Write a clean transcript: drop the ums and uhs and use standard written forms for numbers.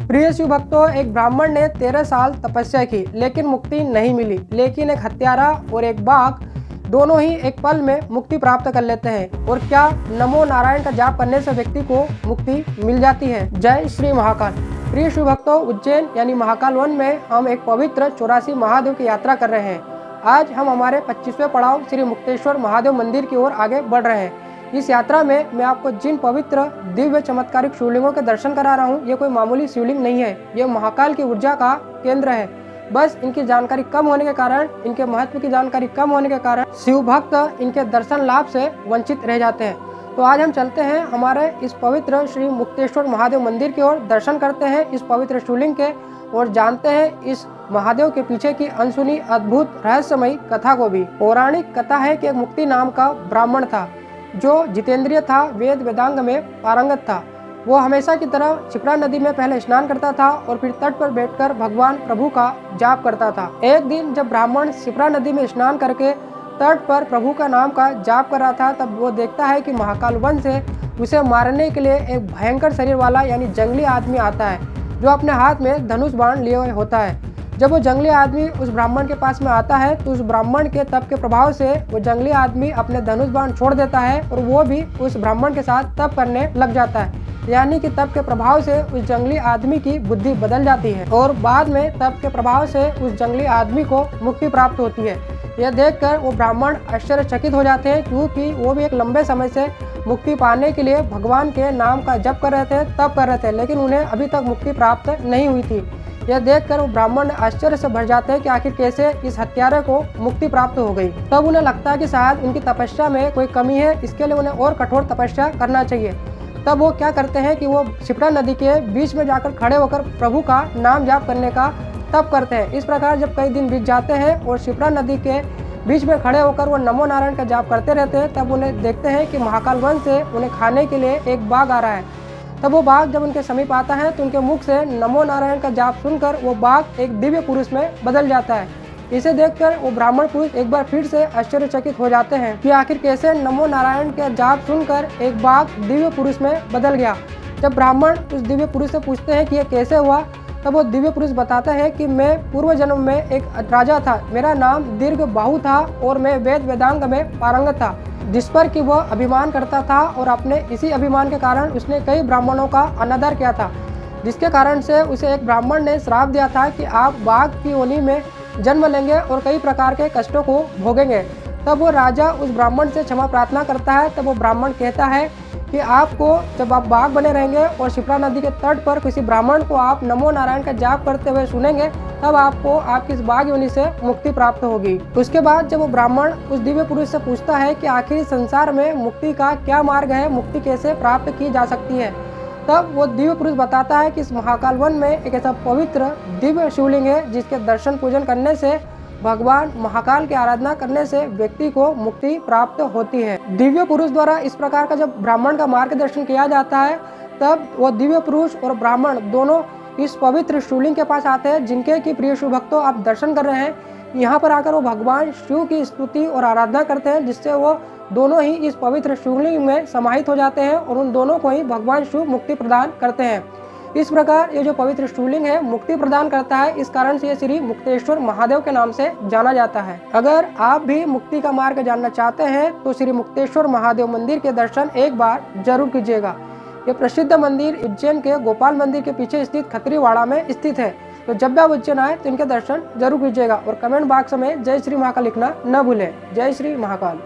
प्रिय शिव भक्तों, एक ब्राह्मण ने 13 साल तपस्या की लेकिन मुक्ति नहीं मिली। लेकिन एक हत्यारा और एक बाघ दोनों ही एक पल में मुक्ति प्राप्त कर लेते हैं। और क्या नमो नारायण का जाप करने से व्यक्ति को मुक्ति मिल जाती है। जय श्री महाकाल। प्रिय शिव भक्तों, उज्जैन यानी महाकाल वन में हम एक पवित्र 84 महादेव की यात्रा कर रहे हैं। आज हम हमारे 25वें पड़ाव श्री मुक्तेश्वर महादेव मंदिर की ओर आगे बढ़ रहे हैं। इस यात्रा में मैं आपको जिन पवित्र दिव्य चमत्कारिक शिवलिंगों के दर्शन करा रहा हूँ, ये कोई मामूली शिवलिंग नहीं है। ये महाकाल की ऊर्जा का केंद्र है। बस इनकी जानकारी कम होने के कारण, इनके महत्व की जानकारी कम होने के कारण शिव भक्त इनके दर्शन लाभ से वंचित रह जाते हैं। तो आज हम चलते हैं हमारे इस पवित्र श्री मुक्तेश्वर महादेव मंदिर की ओर, दर्शन करते हैं इस पवित्र शिवलिंग के और जानते हैं इस महादेव के पीछे की अनसुनी अद्भुत रहस्यमयी कथा को भी। पौराणिक कथा है कि एक मुक्ति नाम का ब्राह्मण था जो जितेंद्रिय था, वेद वेदांग में पारंगत था। वो हमेशा की तरह क्षिप्रा नदी में पहले स्नान करता था और फिर तट पर बैठकर भगवान प्रभु का जाप करता था। एक दिन जब ब्राह्मण क्षिप्रा नदी में स्नान करके तट पर प्रभु का नाम का जाप कर रहा था, तब वो देखता है कि महाकाल वन से उसे मारने के लिए एक भयंकर शरीर वाला यानी जंगली आदमी आता है, जो अपने हाथ में धनुष बाण लिए हुए होता है। जब वो जंगली आदमी उस ब्राह्मण के पास में आता है तो उस ब्राह्मण के तप के प्रभाव से वो जंगली आदमी अपने धनुष बाण छोड़ देता है और वो भी उस ब्राह्मण के साथ तप करने लग जाता है। यानी कि तप के प्रभाव से उस जंगली आदमी की बुद्धि बदल जाती है और बाद में तप के प्रभाव से उस जंगली आदमी को मुक्ति प्राप्त होती है। यह देखकर वो ब्राह्मण आश्चर्यचकित हो जाते हैं, क्योंकि वो भी एक लंबे समय से मुक्ति पाने के लिए भगवान के नाम का जप कर रहे थे, तप कर रहे थे, लेकिन उन्हें अभी तक मुक्ति प्राप्त नहीं हुई थी। यह देखकर वो ब्राह्मण आश्चर्य से भर जाते हैं कि आखिर कैसे इस हत्यारे को मुक्ति प्राप्त हो गई। तब उन्हें लगता है कि शायद उनकी तपस्या में कोई कमी है, इसके लिए उन्हें और कठोर तपस्या करना चाहिए। तब वो क्या करते हैं कि वो क्षिप्रा नदी के बीच में जाकर खड़े होकर प्रभु का नाम जाप करने का तप करते हैं। इस प्रकार जब कई दिन बीत जाते हैं और क्षिप्रा नदी के बीच में खड़े होकर वो नमो नारायण का जाप करते रहते हैं, तब उन्हें देखते हैं कि महाकाल वन से उन्हें खाने के लिए एक बाघ आ रहा है। तब वो बाघ जब उनके समीप आता है तो उनके मुख से नमो नारायण का जाप सुनकर वो बाघ एक दिव्य पुरुष में बदल जाता है। इसे देखकर वो ब्राह्मण पुरुष एक बार फिर से आश्चर्यचकित हो जाते हैं कि आखिर कैसे नमो नारायण का जाप सुनकर एक बाघ दिव्य पुरुष में बदल गया। जब ब्राह्मण उस दिव्य पुरुष से पूछते हैं कि यह कैसे हुआ, तब वो दिव्य पुरुष बताता है कि मैं पूर्व जन्म में एक राजा था, मेरा नाम दीर्घ बाहु था और मैं वेद वेदांग में पारंगत था, जिस पर कि वह अभिमान करता था और अपने इसी अभिमान के कारण उसने कई ब्राह्मणों का अनादर किया था, जिसके कारण से उसे एक ब्राह्मण ने श्राप दिया था कि आप बाघ की योनि में जन्म लेंगे और कई प्रकार के कष्टों को भोगेंगे। तब वो राजा उस ब्राह्मण से क्षमा प्रार्थना करता है। तब वो ब्राह्मण कहता है कि आपको जब आप बाघ बने रहेंगे और क्षिप्रा नदी के तट पर किसी ब्राह्मण को आप नमो नारायण का जाप करते हुए सुनेंगे, तब आपको आपकी इस बाघ योनि से मुक्ति प्राप्त होगी। उसके बाद जब वो ब्राह्मण उस दिव्य पुरुष से पूछता है कि आखिर संसार में मुक्ति का क्या मार्ग है, मुक्ति कैसे प्राप्त की जा सकती है, तब वो दिव्य पुरुष बताता है कि इस महाकाल वन में एक ऐसा पवित्र दिव्य शिवलिंग है जिसके दर्शन पूजन करने से, भगवान महाकाल की आराधना करने से व्यक्ति को मुक्ति प्राप्त होती है। दिव्य पुरुष द्वारा इस प्रकार का जब ब्राह्मण का मार्गदर्शन किया जाता है, तब वो दिव्य पुरुष और ब्राह्मण दोनों इस पवित्र शिवलिंग के पास आते हैं, जिनके की प्रिय शिव भक्तों आप दर्शन कर रहे हैं। यहाँ पर आकर वो भगवान शिव की स्तुति और आराधना करते हैं, जिससे वो दोनों ही इस पवित्र शिवलिंग में समाहित हो जाते हैं और उन दोनों को ही भगवान शिव मुक्ति प्रदान करते हैं। इस प्रकार ये जो पवित्र शिवलिंग है मुक्ति प्रदान करता है, इस कारण से ये श्री मुक्तेश्वर महादेव के नाम से जाना जाता है। अगर आप भी मुक्ति का मार्ग जानना चाहते हैं तो श्री मुक्तेश्वर महादेव मंदिर के दर्शन एक बार जरूर कीजिएगा। ये प्रसिद्ध मंदिर उज्जैन के गोपाल मंदिर के पीछे स्थित खत्रीवाड़ा में स्थित है। तो जब भी आप उज्जैन आए तो इनके दर्शन जरूर कीजिएगा और कमेंट बॉक्स में जय श्री महाकाल लिखना न भूलें। जय श्री महाकाल।